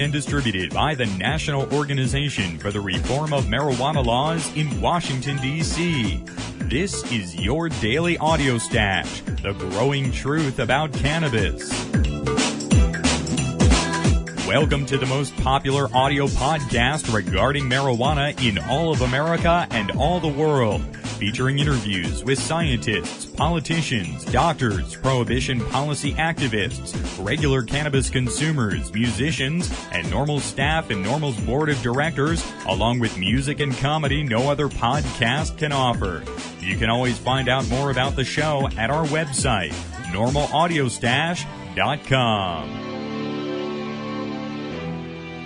and distributed by the National Organization for the Reform of Marijuana Laws in Washington, D.C. This is your daily audio stash, the growing truth about cannabis. Welcome to the most popular audio podcast regarding marijuana in all of America and all the world, featuring interviews with scientists, politicians, doctors, prohibition policy activists, regular cannabis consumers, musicians, and NORML staff and NORML's board of directors, along with music and comedy no other podcast can offer. You can always find out more about the show at our website, NORMLAudiostash.com.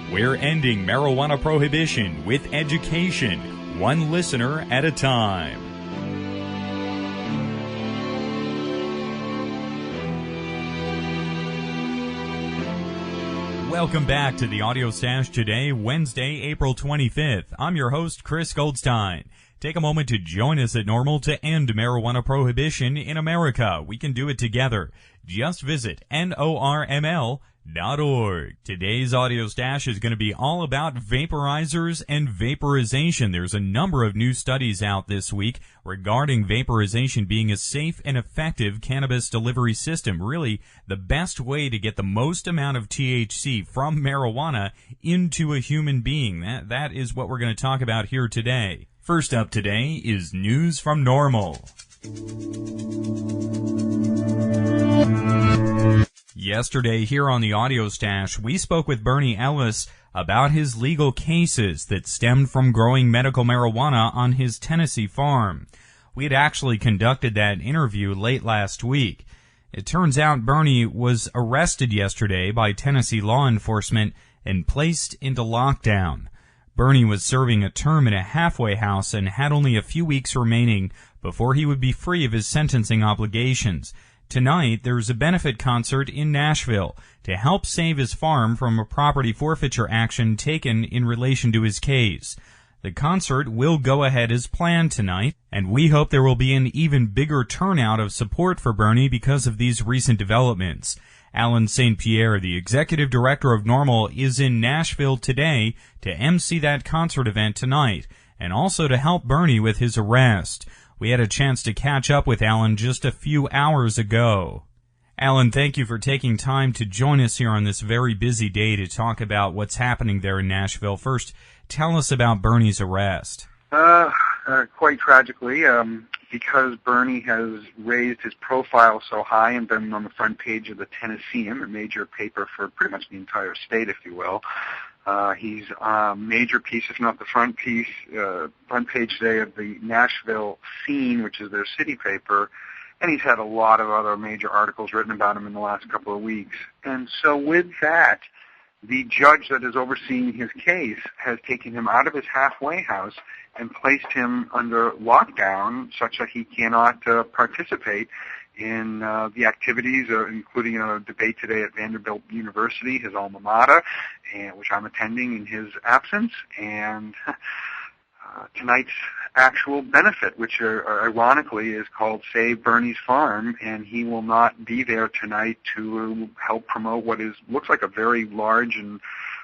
We're ending marijuana prohibition with education, one listener at a time. Welcome back to the Audio Stash today, Wednesday, April 25th. I'm your host, Chris Goldstein. Take a moment to join us at NORML to end marijuana prohibition in America. We can do it together. Just visit NORML.org. Today's audio stash is going to be all about vaporizers and vaporization. There's a number of new studies out this week regarding vaporization being a safe and effective cannabis delivery system. Really, the best way to get the most amount of THC from marijuana into a human being. That is what we're going to talk about here today. First up today is news from NORML. Yesterday, here on the Audio Stash, we spoke with Bernie Ellis about his legal cases that stemmed from growing medical marijuana on his Tennessee farm. We had actually conducted that interview late last week. It turns out Bernie was arrested yesterday by Tennessee law enforcement and placed into lockdown. Bernie was serving a term in a halfway house and had only a few weeks remaining before he would be free of his sentencing obligations. Tonight, there's a benefit concert in Nashville to help save his farm from a property forfeiture action taken in relation to his case. The concert will go ahead as planned tonight, and we hope there will be an even bigger turnout of support for Bernie because of these recent developments. Alan St. Pierre, the executive director of NORML, is in Nashville today to MC that concert event tonight, and also to help Bernie with his arrest. We had a chance to catch up with Alan just a few hours ago. Alan, thank you for taking time to join us here on this very busy day to talk about what's happening there in Nashville. First, tell us about Bernie's arrest. Quite tragically, because Bernie has raised his profile so high and been on the front page of the Tennessean, a major paper for pretty much the entire state, if you will. He's a major piece, if not the front page today of the Nashville Scene, which is their city paper, and he's had a lot of other major articles written about him in the last couple of weeks. And so with that, the judge that is overseeing his case has taken him out of his halfway house and placed him under lockdown such that he cannot participate in the activities, including a debate today at Vanderbilt University, his alma mater, which I'm attending in his absence, and tonight's actual benefit, which ironically is called Save Bernie's Farm, and he will not be there tonight to help promote what looks like a very large and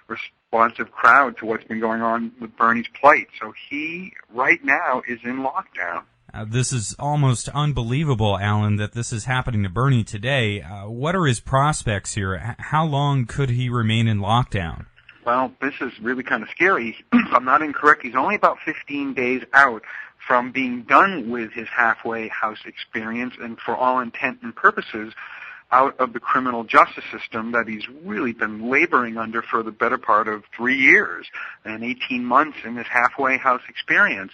responsive crowd to what's been going on with Bernie's plight. So he, right now, is in lockdown. This is almost unbelievable, Alan, that this is happening to Bernie today. What are his prospects here? How long could he remain in lockdown? Well, this is really kind of scary. If I'm not incorrect, he's only about 15 days out from being done with his halfway house experience and, for all intent and purposes, out of the criminal justice system that he's really been laboring under for the better part of 3 years and 18 months in this halfway house experience.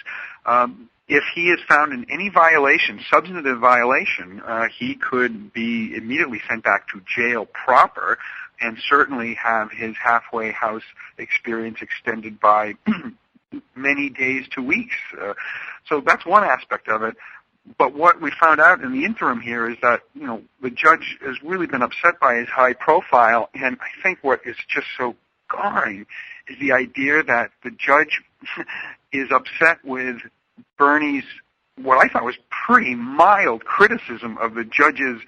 If he is found in any violation, substantive violation, he could be immediately sent back to jail proper and certainly have his halfway house experience extended by many days to weeks. So that's one aspect of it. But what we found out in the interim here is that, the judge has really been upset by his high profile, and I think what is just so jarring is the idea that the judge is upset with Bernie's, what I thought was pretty mild criticism of the judge's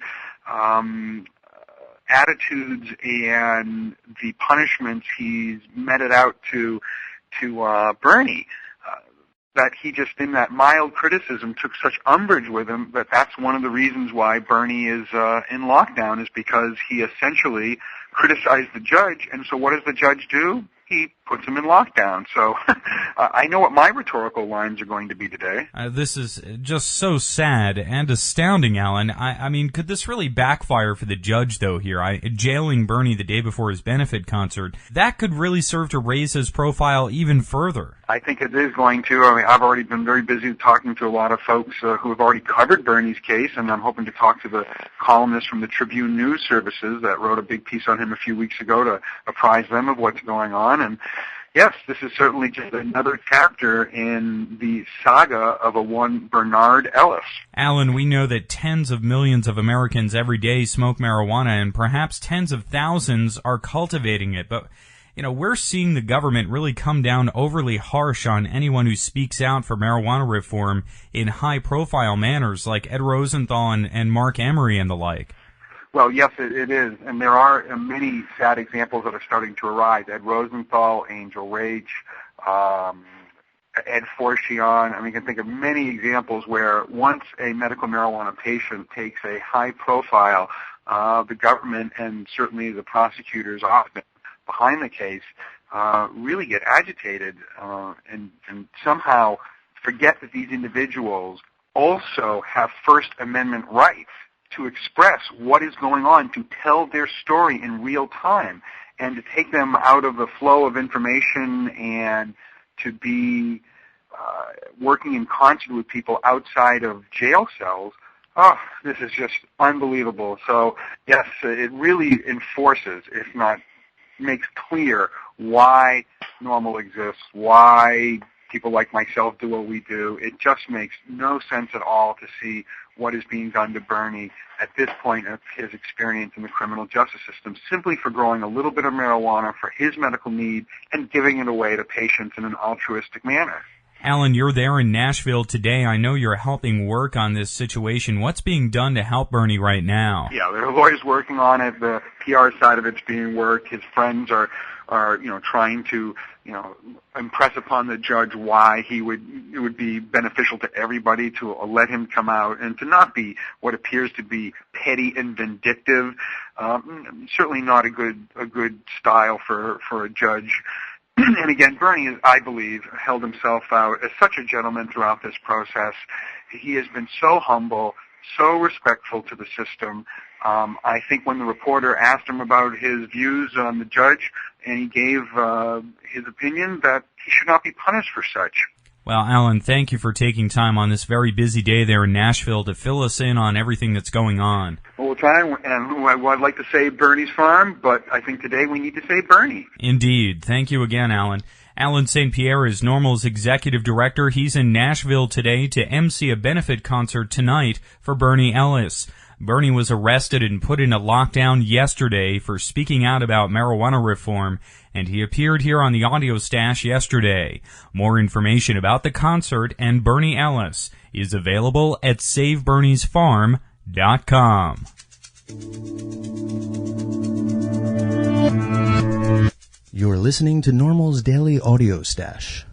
attitudes and the punishments he's meted out to Bernie, that he just, in that mild criticism, took such umbrage with him that that's one of the reasons why Bernie is in lockdown, is because he essentially criticized the judge. And so what does the judge do? He puts him in lockdown. So I know what my rhetorical lines are going to be today. This is just so sad and astounding, Alan. I mean, could this really backfire for the judge, though, here? Jailing Bernie the day before his benefit concert, that could really serve to raise his profile even further. I think it is going to. I mean, I've already been very busy talking to a lot of folks who have already covered Bernie's case, and I'm hoping to talk to the columnists from the Tribune News Services that wrote a big piece on him a few weeks ago to apprise them of what's going on. And yes, this is certainly just another chapter in the saga of a one Bernard Ellis. Alan, we know that tens of millions of Americans every day smoke marijuana, and perhaps tens of thousands are cultivating it. But, you know, we're seeing the government really come down overly harsh on anyone who speaks out for marijuana reform in high-profile manners like Ed Rosenthal and Mark Emery and the like. Well, yes, it is, and there are many sad examples that are starting to arise. Ed Rosenthal, Angel Rach, Ed Forchion. I mean, you can think of many examples where once a medical marijuana patient takes a high profile, the government and certainly the prosecutors often behind the case really get agitated and somehow forget that these individuals also have First Amendment rights to express what is going on, to tell their story in real time, and to take them out of the flow of information and to be working in concert with people outside of jail cells. Oh, this is just unbelievable. So, yes, it really enforces, if not makes clear, why NORML exists, why people like myself do what we do. It just makes no sense at all to see what is being done to Bernie at this point of his experience in the criminal justice system, simply for growing a little bit of marijuana for his medical need and giving it away to patients in an altruistic manner. Alan, you're there in Nashville today. I know you're helping work on this situation. What's being done to help Bernie right now? Yeah, there are lawyers working on it. The PR side of it's being worked. His friends are trying to, impress upon the judge why it would be beneficial to everybody to let him come out and to not be what appears to be petty and vindictive. Certainly not a good style for a judge. And again, Bernie has, I believe, held himself out as such a gentleman throughout this process. He has been so humble, so respectful to the system. I think when the reporter asked him about his views on the judge, and he gave his opinion that he should not be punished for such. Well, Alan, thank you for taking time on this very busy day there in Nashville to fill us in on everything that's going on. Well, we'll try, and I'd like to say Bernie's farm, but I think today we need to say Bernie. Indeed. Thank you again, Alan. Alan St. Pierre is NORML's executive director. He's in Nashville today to MC a benefit concert tonight for Bernie Ellis. Bernie was arrested and put in a lockdown yesterday for speaking out about marijuana reform, and he appeared here on the Audio Stash yesterday. More information about the concert and Bernie Ellis is available at SaveBerniesFarm.com. You're listening to NORML's Daily Audio Stash.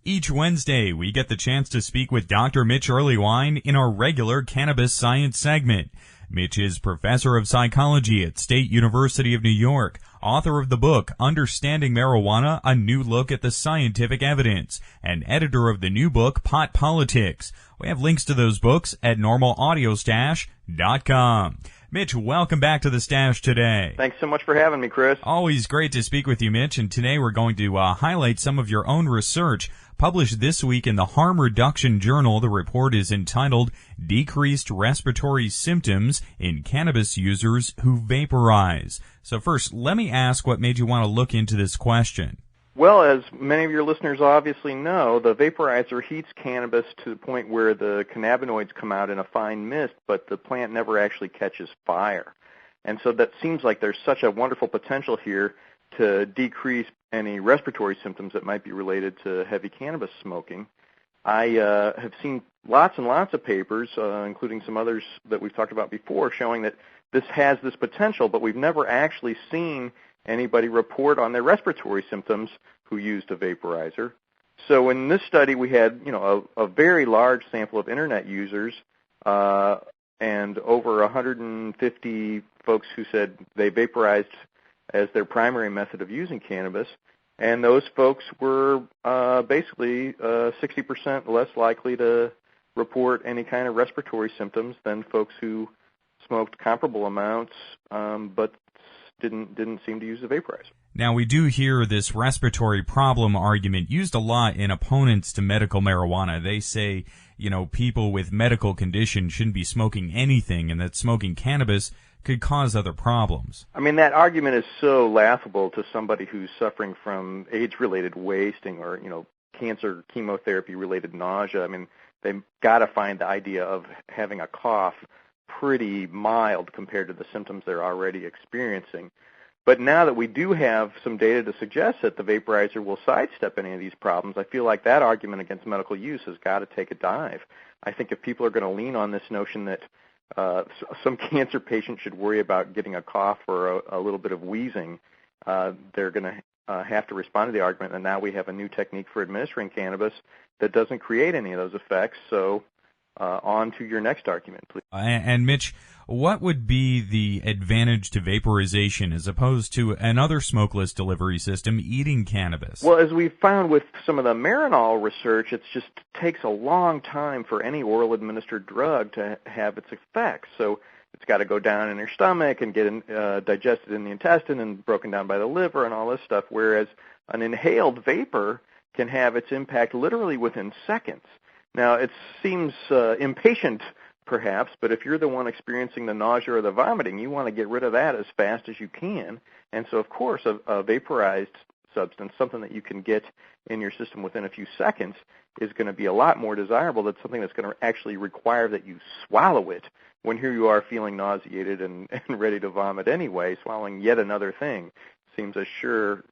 Each Wednesday, we get the chance to speak with Dr. Mitch Earlywine in our regular cannabis science segment. Mitch is professor of psychology at State University of New York, author of the book Understanding Marijuana, A New Look at the Scientific Evidence, and editor of the new book Pot Politics. We have links to those books at NORMLAudioStash.com. Mitch, welcome back to the Stash today. Thanks so much for having me, Chris. Always great to speak with you, Mitch, and today we're going to highlight some of your own research published this week in the Harm Reduction Journal. The report is entitled Decreased Respiratory Symptoms in Cannabis Users Who Vaporize. So first, let me ask what made you want to look into this question. Well, as many of your listeners obviously know, the vaporizer heats cannabis to the point where the cannabinoids come out in a fine mist, but the plant never actually catches fire. And so that seems like there's such a wonderful potential here to decrease any respiratory symptoms that might be related to heavy cannabis smoking. I have seen lots and lots of papers, including some others that we've talked about before, showing that this has this potential, but we've never actually seen anybody report on their respiratory symptoms who used a vaporizer. So in this study, we had, a very large sample of internet users and over 150 folks who said they vaporized as their primary method of using cannabis. And those folks were basically 60% less likely to report any kind of respiratory symptoms than folks who smoked comparable amounts but didn't seem to use the vaporizer. Now, we do hear this respiratory problem argument used a lot in opponents to medical marijuana. They say, people with medical conditions shouldn't be smoking anything and that smoking cannabis could cause other problems. I mean, that argument is so laughable to somebody who's suffering from AIDS-related wasting or, cancer chemotherapy-related nausea. I mean, they've got to find the idea of having a cough pretty mild compared to the symptoms they're already experiencing. But now that we do have some data to suggest that the vaporizer will sidestep any of these problems, I feel like that argument against medical use has got to take a dive. I think if people are going to lean on this notion that some cancer patient should worry about getting a cough or a little bit of wheezing, they're going to have to respond to the argument that now we have a new technique for administering cannabis that doesn't create any of those effects. So on to your next argument, please. And Mitch, what would be the advantage to vaporization as opposed to another smokeless delivery system eating cannabis? Well, as we've found with some of the Marinol research, it just takes a long time for any oral administered drug to have its effects. So it's got to go down in your stomach and get digested in the intestine and broken down by the liver and all this stuff, whereas an inhaled vapor can have its impact literally within seconds. Now, it seems impatient, perhaps, but if you're the one experiencing the nausea or the vomiting, you want to get rid of that as fast as you can. And so, of course, a vaporized substance, something that you can get in your system within a few seconds, is going to be a lot more desirable than something that's going to actually require that you swallow it when here you are feeling nauseated and ready to vomit anyway. Swallowing yet another thing seems a sure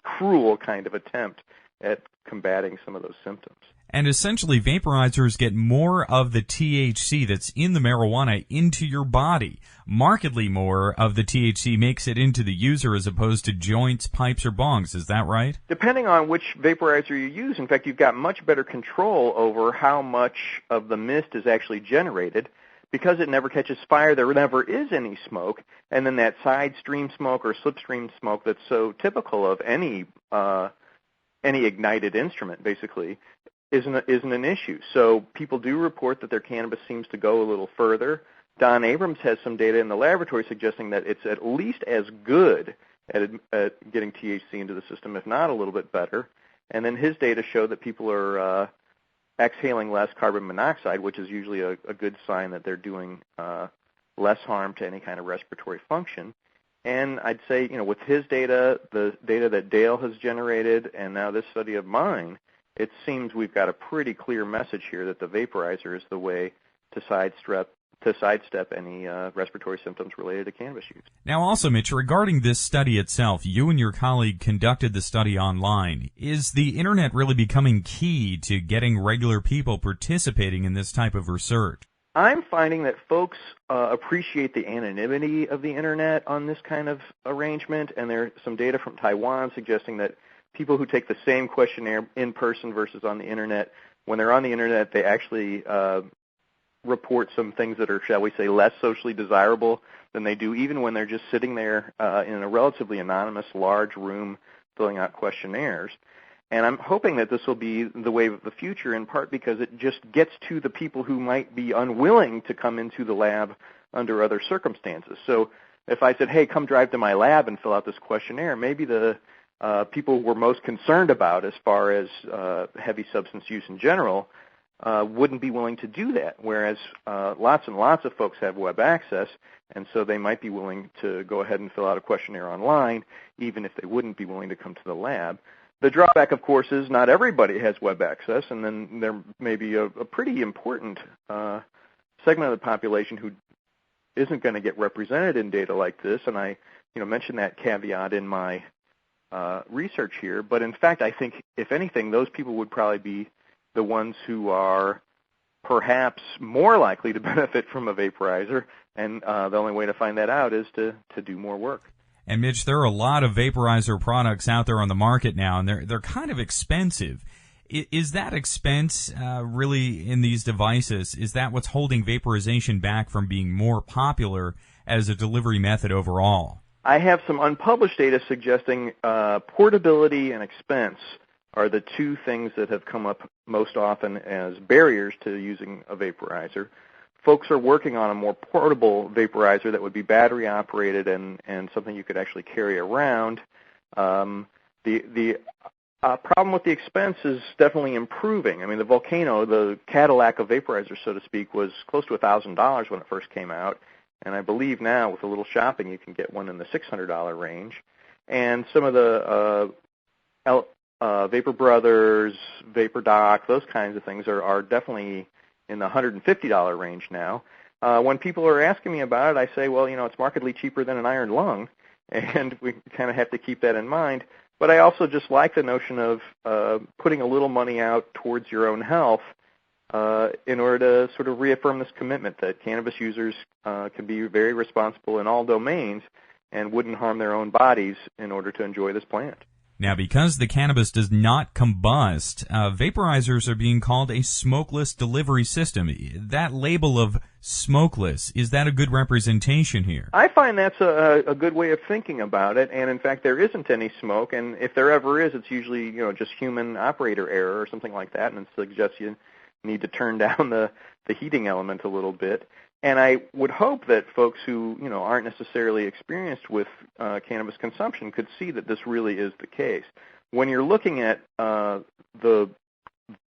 cruel kind of attempt at combating some of those symptoms. And essentially, vaporizers get more of the THC that's in the marijuana into your body. Markedly more of the THC makes it into the user as opposed to joints, pipes, or bongs. Is that right? Depending on which vaporizer you use, in fact, you've got much better control over how much of the mist is actually generated. Because it never catches fire, there never is any smoke. And then that side stream smoke or slipstream smoke that's so typical of any ignited instrument, basically, isn't an issue. So people do report that their cannabis seems to go a little further. Don Abrams has some data in the laboratory suggesting that it's at least as good at getting THC into the system, if not a little bit better. And then his data show that people are exhaling less carbon monoxide, which is usually a good sign that they're doing less harm to any kind of respiratory function. And I'd say, with his data, the data that Dale has generated, and now this study of mine, it seems we've got a pretty clear message here that the vaporizer is the way to sidestep any respiratory symptoms related to cannabis use. Now also, Mitch, regarding this study itself, you and your colleague conducted the study online. Is the Internet really becoming key to getting regular people participating in this type of research? I'm finding that folks appreciate the anonymity of the Internet on this kind of arrangement, and there's some data from Taiwan suggesting that people who take the same questionnaire in person versus on the Internet, when they're on the Internet, they actually report some things that are, shall we say, less socially desirable than they do even when they're just sitting there in a relatively anonymous large room filling out questionnaires. And I'm hoping that this will be the wave of the future, in part because it just gets to the people who might be unwilling to come into the lab under other circumstances. So if I said, hey, come drive to my lab and fill out this questionnaire, maybe the people we're most concerned about as far as heavy substance use in general wouldn't be willing to do that, whereas lots and lots of folks have web access, and so they might be willing to go ahead and fill out a questionnaire online, even if they wouldn't be willing to come to the lab. The drawback, of course, is not everybody has web access, and then there may be a pretty important segment of the population who isn't going to get represented in data like this, and I mentioned that caveat in my research here. But in fact, I think, if anything, those people would probably be the ones who are perhaps more likely to benefit from a vaporizer, and the only way to find that out is to do more work. And Mitch, there are a lot of vaporizer products out there on the market now, and they're kind of expensive. Is that expense really in these devices, is that what's holding vaporization back from being more popular as a delivery method overall? I have some unpublished data suggesting portability and expense are the two things that have come up most often as barriers to using a vaporizer. Folks are working on a more portable vaporizer that would be battery operated and something you could actually carry around. The problem with the expense is definitely improving. I mean, the Volcano, the Cadillac of vaporizers, so to speak, was close to $1,000 when it first came out. And I believe now with a little shopping you can get one in the $600 range. And some of the Vapor Brothers, Vapor Doc, those kinds of things are definitely in the $150 range now. When people are asking me about it, I say, well, it's markedly cheaper than an iron lung, and we kind of have to keep that in mind. But I also just like the notion of putting a little money out towards your own health in order to sort of reaffirm this commitment that cannabis users can be very responsible in all domains and wouldn't harm their own bodies in order to enjoy this plant. Now, because the cannabis does not combust, vaporizers are being called a smokeless delivery system. That label of smokeless, is that a good representation here? I find that's a good way of thinking about it, and in fact there isn't any smoke, and if there ever is, it's usually just human operator error or something like that, and it suggests you need to turn down the heating element a little bit. And I would hope that folks who aren't necessarily experienced with cannabis consumption could see that this really is the case. When you're looking at the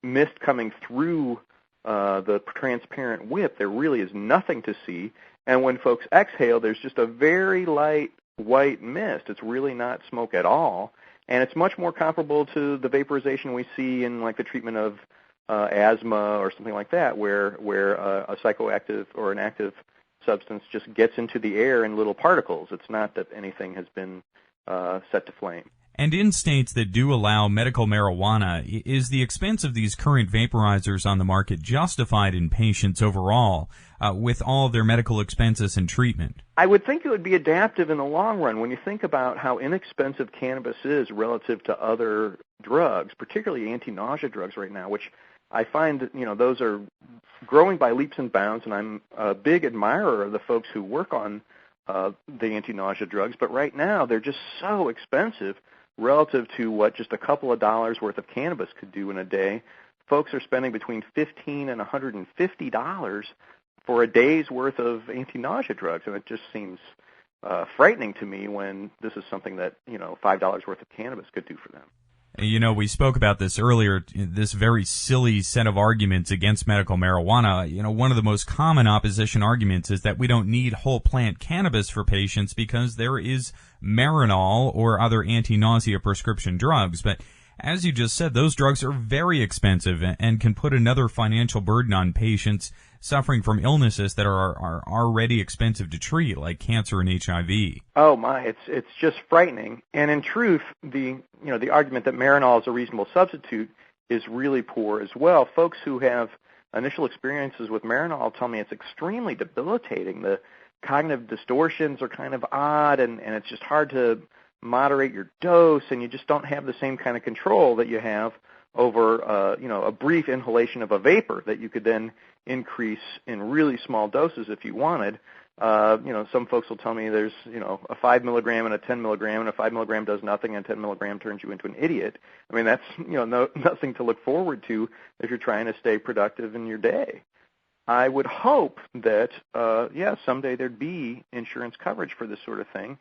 mist coming through the transparent whip, there really is nothing to see. And when folks exhale, there's just a very light white mist. It's really not smoke at all. And it's much more comparable to the vaporization we see in like the treatment of asthma or something like that, where a psychoactive or an active substance just gets into the air in little particles. It's not that anything has been set to flame. And in states that do allow medical marijuana, is the expense of these current vaporizers on the market justified in patients overall with all of their medical expenses and treatment? I would think it would be adaptive in the long run. When you think about how inexpensive cannabis is relative to other drugs, particularly anti-nausea drugs right now, which I find that, those are growing by leaps and bounds, and I'm a big admirer of the folks who work on the anti-nausea drugs, but right now they're just so expensive relative to what just a couple of dollars worth of cannabis could do in a day. Folks are spending between $15 and $150 for a day's worth of anti-nausea drugs, and it just seems frightening to me when this is something that, $5 worth of cannabis could do for them. We spoke about this earlier, this very silly set of arguments against medical marijuana. One of the most common opposition arguments is that we don't need whole plant cannabis for patients because there is Marinol or other anti-nausea prescription drugs. But as you just said, those drugs are very expensive and can put another financial burden on patients suffering from illnesses that are already expensive to treat, like cancer and HIV. Oh my, it's just frightening. And in truth, the argument that Marinol is a reasonable substitute is really poor as well. Folks who have initial experiences with Marinol tell me it's extremely debilitating. The cognitive distortions are kind of odd, and it's just hard to moderate your dose, and you just don't have the same kind of control that you have over a brief inhalation of a vapor that you could then increase in really small doses if you wanted. Some folks will tell me there's a 5 milligram and a 10 milligram, and a 5 milligram does nothing, and 10 milligram turns you into an idiot. I mean, that's nothing to look forward to if you're trying to stay productive in your day. I would hope that someday there'd be insurance coverage for this sort of thing,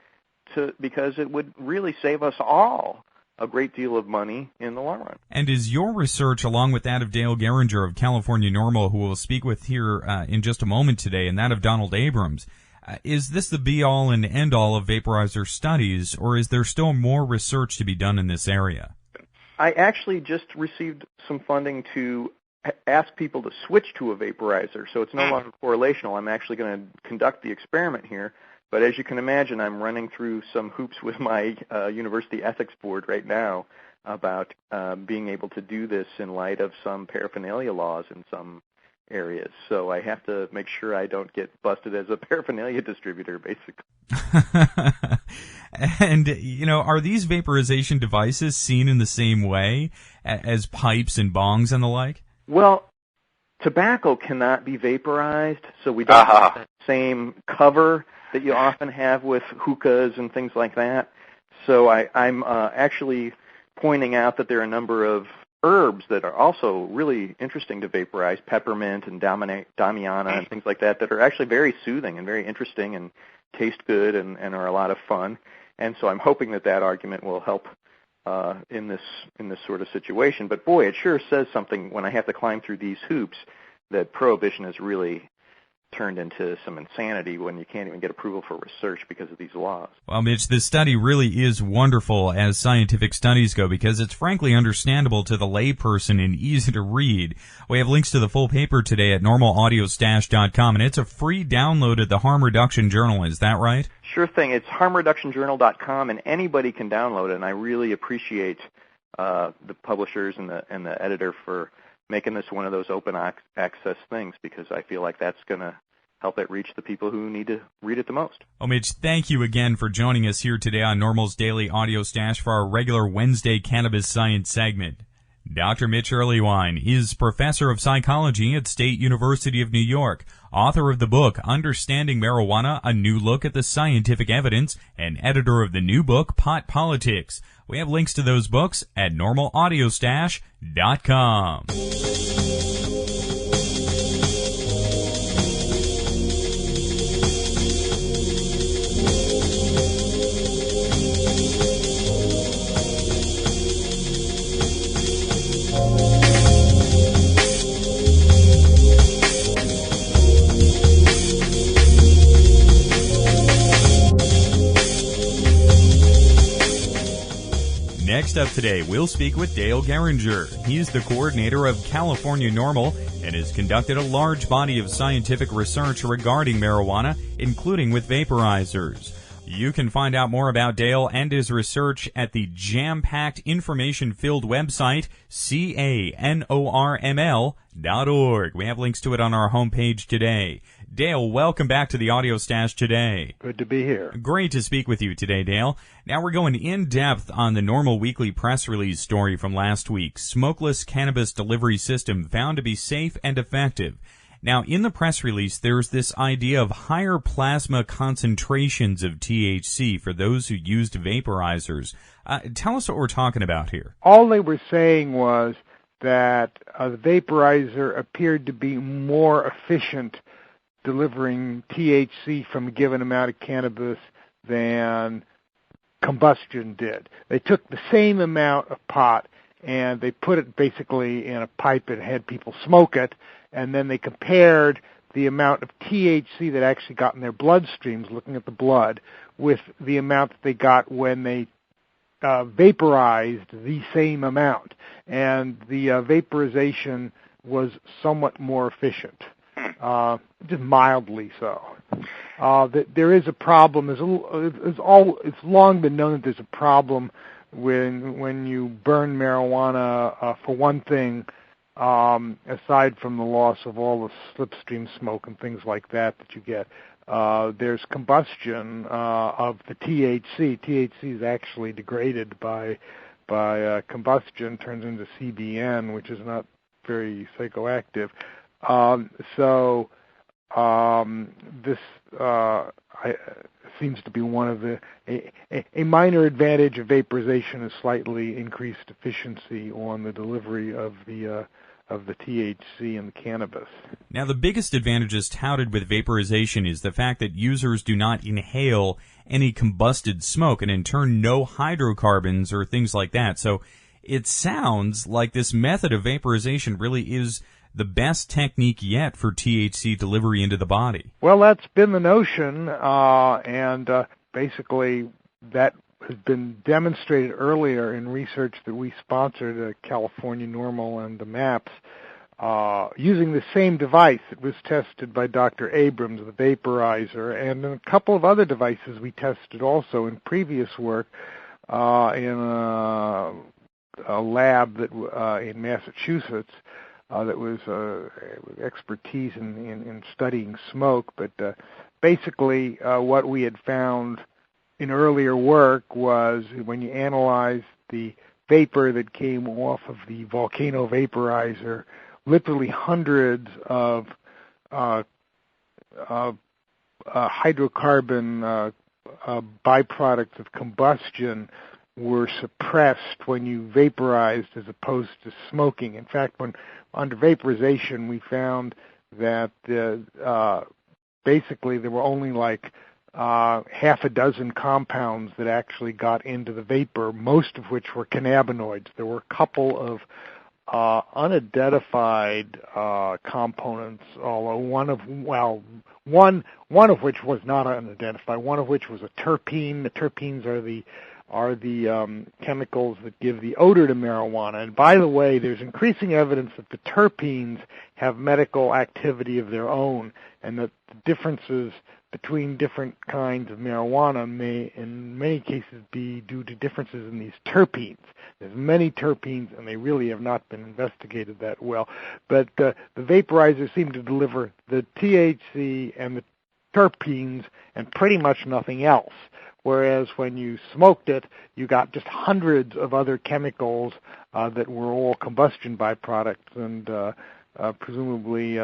because it would really save us all a great deal of money in the long run. And is your research, along with that of Dale Geringer of California NORML, who we'll speak with here in just a moment today, and that of Donald Abrams, is this the be-all and end-all of vaporizer studies, or is there still more research to be done in this area? I actually just received some funding to ask people to switch to a vaporizer, so it's no longer correlational. I'm actually going to conduct the experiment here. But as you can imagine, I'm running through some hoops with my university ethics board right now about being able to do this in light of some paraphernalia laws in some areas. So I have to make sure I don't get busted as a paraphernalia distributor, basically. And, are these vaporization devices seen in the same way as pipes and bongs and the like? Well, tobacco cannot be vaporized, so we don't have the same cover that you often have with hookahs and things like that. So I'm actually pointing out that there are a number of herbs that are also really interesting to vaporize, peppermint and damiana and things like that are actually very soothing and very interesting and taste good and are a lot of fun. And so I'm hoping that argument will help in this sort of situation. But boy, it sure says something when I have to climb through these hoops that prohibition has really turned into some insanity when you can't even get approval for research because of these laws. Well, Mitch, this study really is wonderful as scientific studies go because it's frankly understandable to the layperson and easy to read. We have links to the full paper today at normalaudiostash.com, and it's a free download at the Harm Reduction Journal. Is that right? Sure thing. It's harmreductionjournal.com, and anybody can download it, and I really appreciate the publishers and the editor for making this one of those open access things, because I feel like that's going to help it reach the people who need to read it the most. Oh, Mitch, thank you again for joining us here today on NORML's Daily Audio Stash for our regular Wednesday Cannabis Science segment. Dr. Mitch Earlywine is professor of psychology at State University of New York, author of the book Understanding Marijuana, A New Look at the Scientific Evidence, and editor of the new book Pot Politics. We have links to those books at normalaudiostash.com. Next up today, we'll speak with Dale Geringer. He's the coordinator of California NORML and has conducted a large body of scientific research regarding marijuana, including with vaporizers. You can find out more about Dale and his research at the jam-packed, information-filled website, canorml.org. We have links to it on our homepage today. Dale, welcome back to the Audio Stash today. Good to be here. Great to speak with you today, Dale. Now we're going in depth on the NORML weekly press release story from last week. Smokeless cannabis delivery system found to be safe and effective. Now, in the press release, there's this idea of higher plasma concentrations of THC for those who used vaporizers. Tell us what we're talking about here. All they were saying was that the vaporizer appeared to be more efficient delivering THC from a given amount of cannabis than combustion did. They took the same amount of pot and they put it basically in a pipe and had people smoke it, and then they compared the amount of THC that actually got in their bloodstreams, looking at the blood, with the amount that they got when they vaporized the same amount. And the vaporization was somewhat more efficient. Just mildly so. There is a problem. It's long been known that there's a problem when you burn marijuana. For one thing, aside from the loss of all the slipstream smoke and things like that you get, there's combustion of the THC. THC is actually degraded by combustion, turns into CBN, which is not very psychoactive. This seems to be one of a minor advantage of vaporization is slightly increased efficiency on the delivery of the THC in the cannabis. Now, the biggest advantages touted with vaporization is the fact that users do not inhale any combusted smoke and in turn no hydrocarbons or things like that. So it sounds like this method of vaporization really is the best technique yet for THC delivery into the body. Well, that's been the notion, and basically that has been demonstrated earlier in research that we sponsored at California NORML and the MAPS, using the same device that was tested by Dr. Abrams, the vaporizer, and a couple of other devices we tested also in previous work in a lab that in Massachusetts. that was expertise in studying smoke. But basically, what we had found in earlier work was when you analyze the vapor that came off of the volcano vaporizer, literally hundreds of hydrocarbon byproducts of combustion were suppressed when you vaporized as opposed to smoking. In fact, when under vaporization, we found that basically there were only like half a dozen compounds that actually got into the vapor, most of which were cannabinoids. There were a couple of unidentified components, although one of which was not unidentified. One of which was a terpene. The terpenes are the chemicals that give the odor to marijuana. And by the way, there's increasing evidence that the terpenes have medical activity of their own, and that the differences between different kinds of marijuana may, in many cases, be due to differences in these terpenes. There's many terpenes, and they really have not been investigated that well. But the vaporizers seem to deliver the THC and the terpenes and pretty much nothing else. Whereas when you smoked it, you got just hundreds of other chemicals that were all combustion byproducts and presumably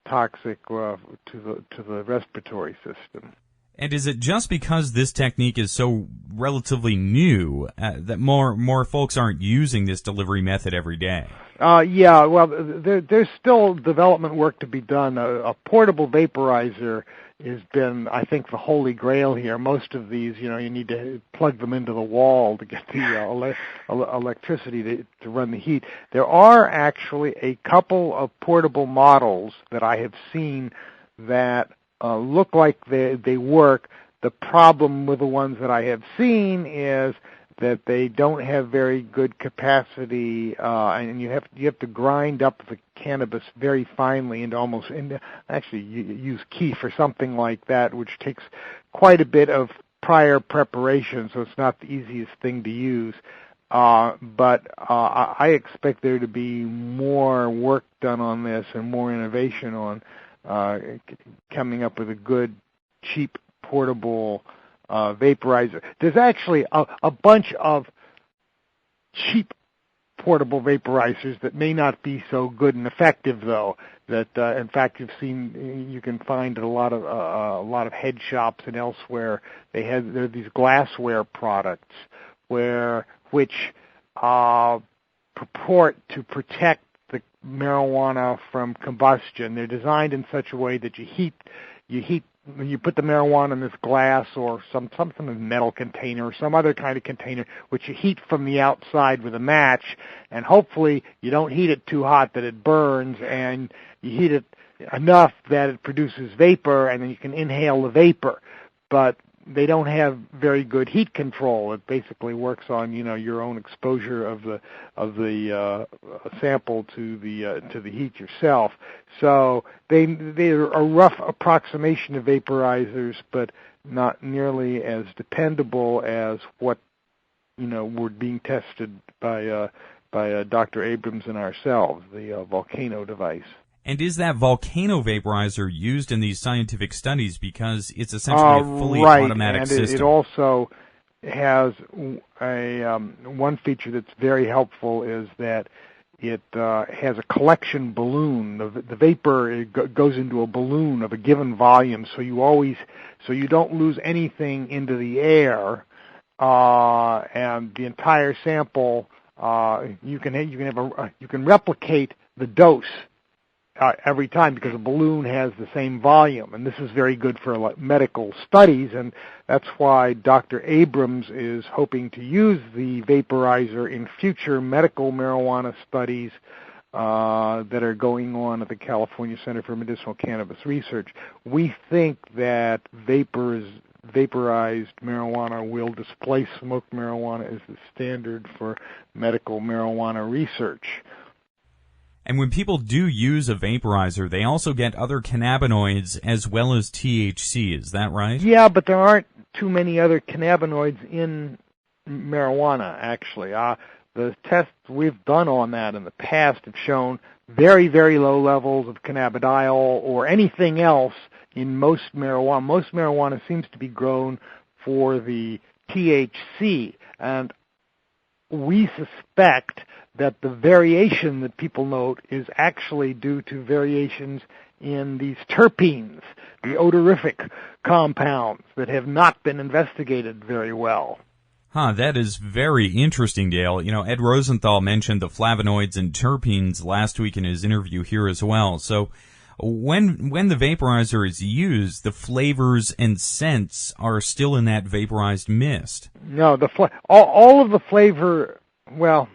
toxic to the respiratory system. And is it just because this technique is so relatively new that more folks aren't using this delivery method every day? Yeah, well, there's still development work to be done. A portable vaporizer has been, I think, the holy grail here. Most of these, you need to plug them into the wall to get the electricity to run the heat. There are actually a couple of portable models that I have seen that look like they work. The problem with the ones that I have seen is that they don't have very good capacity, and you have to grind up the cannabis very finely into actually you use kief or something like that, which takes quite a bit of prior preparation, so it's not the easiest thing to use. But I expect there to be more work done on this and more innovation on coming up with a good, cheap, portable vaporizer. There's actually a bunch of cheap portable vaporizers that may not be so good and effective, though. That in fact you can find at a lot of head shops and elsewhere. There are these glassware products which purport to protect the marijuana from combustion. They're designed in such a way that you put the marijuana in this glass or some metal container or some other kind of container, which you heat from the outside with a match, and hopefully you don't heat it too hot that it burns, and you heat it enough that it produces vapor, and then you can inhale the vapor. But they don't have very good heat control. It basically works on your own exposure of the sample to the heat yourself. So they're a rough approximation of vaporizers, but not nearly as dependable as what were being tested by Dr. Abrams and ourselves, the Volcano device. And is that volcano vaporizer used in these scientific studies because it's essentially a fully automatic system? Right, and it also has one feature that's very helpful is that it has a collection balloon. The vapor goes into a balloon of a given volume, so you don't lose anything into the air, and the entire sample you can replicate the dose every time because a balloon has the same volume, and this is very good for medical studies, and that's why Dr. Abrams is hoping to use the vaporizer in future medical marijuana studies that are going on at the California Center for Medicinal Cannabis Research. We think that vaporized marijuana will displace smoked marijuana as the standard for medical marijuana research. And when people do use a vaporizer, they also get other cannabinoids as well as THC. Is that right? Yeah, but there aren't too many other cannabinoids in marijuana, actually. The tests we've done on that in the past have shown very, very low levels of cannabidiol or anything else in most marijuana. Most marijuana seems to be grown for the THC, and we suspect that the variation that people note is actually due to variations in these terpenes, the odorific compounds that have not been investigated very well. That is very interesting, Dale. You know, Ed Rosenthal mentioned the flavonoids and terpenes last week in his interview here as well. So when the vaporizer is used, the flavors and scents are still in that vaporized mist. No, all of the flavor, well,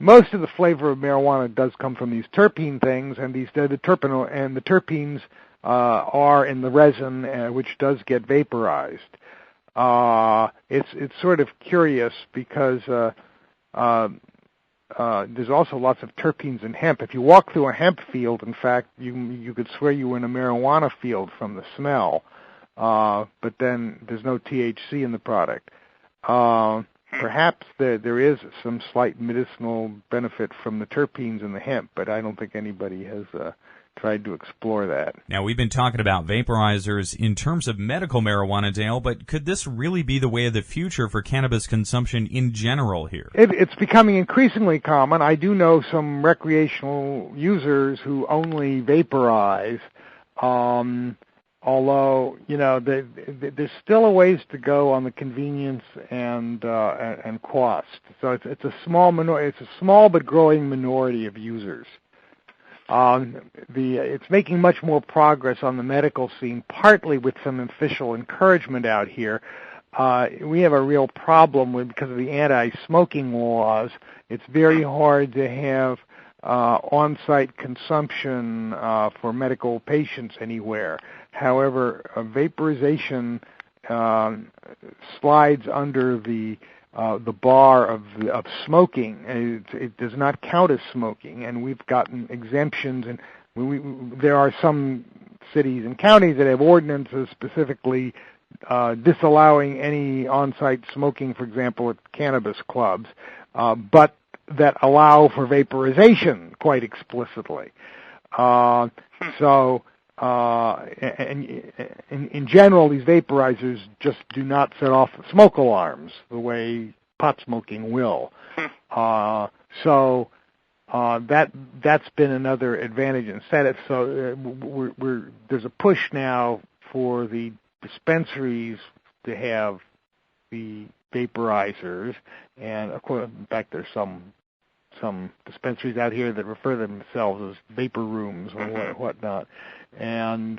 most of the flavor of marijuana does come from these terpene things, and the terpenes are in the resin, which does get vaporized. It's sort of curious because there's also lots of terpenes in hemp. If you walk through a hemp field, in fact, you could swear you were in a marijuana field from the smell. But then there's no THC in the product. Perhaps there is some slight medicinal benefit from the terpenes in the hemp, but I don't think anybody has tried to explore that. Now, we've been talking about vaporizers in terms of medical marijuana, Dale, but could this really be the way of the future for cannabis consumption in general here? It's becoming increasingly common. I do know some recreational users who only vaporize, although, you know, there's still a ways to go on the convenience and cost. So it's a small but growing minority of users. It's making much more progress on the medical scene, partly with some official encouragement out here. We have a real problem because of the anti-smoking laws. It's very hard to have on-site consumption for medical patients anywhere. However, vaporization slides under the bar of smoking. It does not count as smoking, and we've gotten exemptions. And there are some cities and counties that have ordinances specifically disallowing any on-site smoking, for example, at cannabis clubs, but that allow for vaporization quite explicitly. In general, these vaporizers just do not set off the smoke alarms the way pot smoking will. That's been another advantage in Senate. So there's a push now for the dispensaries to have the vaporizers, and of course, in fact, there's some dispensaries out here that refer to themselves as vapor rooms or whatnot. And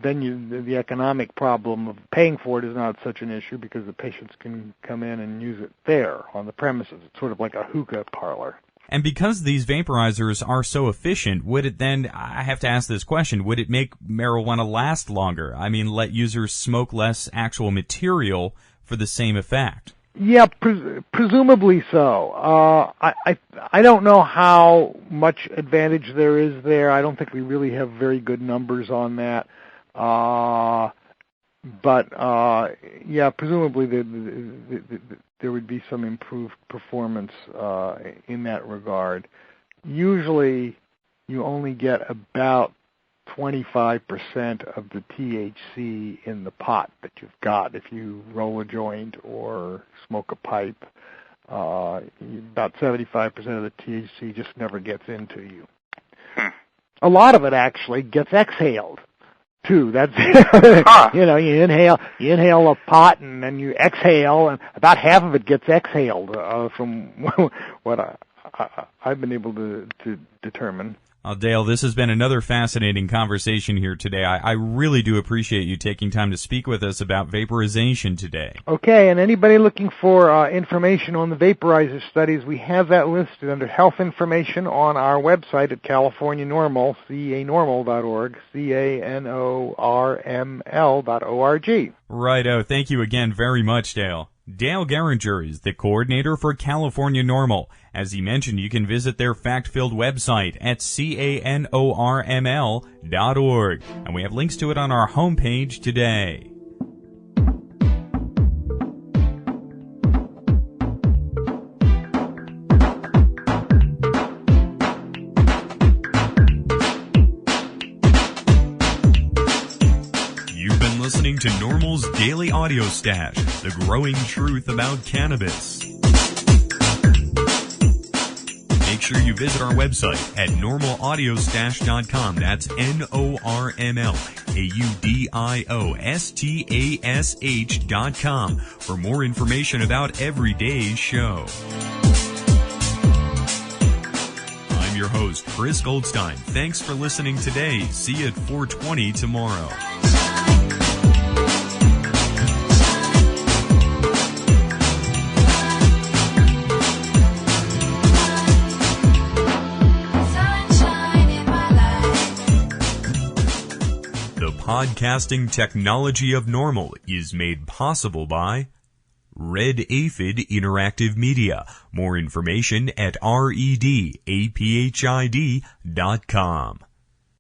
then the economic problem of paying for it is not such an issue because the patients can come in and use it there on the premises. It's sort of like a hookah parlor. And because these vaporizers are so efficient, would it then, I have to ask this question, would it make marijuana last longer? I mean, let users smoke less actual material for the same effect? Yeah, presumably so. I don't know how much advantage there is there. I don't think we really have very good numbers on that. But yeah, presumably there would be some improved performance in that regard. Usually, you only get about 25% of the THC in the pot that you've got if you roll a joint or smoke a pipe. About 75% of the THC just never gets into you. A lot of it actually gets exhaled too. That's you know, you inhale a pot and then you exhale, and about half of it gets exhaled from what I've been able to determine. Dale, this has been another fascinating conversation here today. I really do appreciate you taking time to speak with us about vaporization today. Okay, and anybody looking for information on the vaporizer studies, we have that listed under health information on our website at California NORML, canormal.org, canorml.org. Righto. Thank you again very much, Dale. Dale Geringer is the coordinator for California NORML. As he mentioned, you can visit their fact-filled website at canorml.org, and we have links to it on our homepage today. listening to NORML's Daily Audio Stash, the growing truth about cannabis. Make sure you visit our website at normalaudiostash.com. That's NORMLAUDIOSTASH.com for more information about every day's show. I'm your host, Chris Goldstein. Thanks for listening today. See you at 4:20 tomorrow. The podcasting technology of NORML is made possible by Red Aphid Interactive Media. More information at redapphid.com.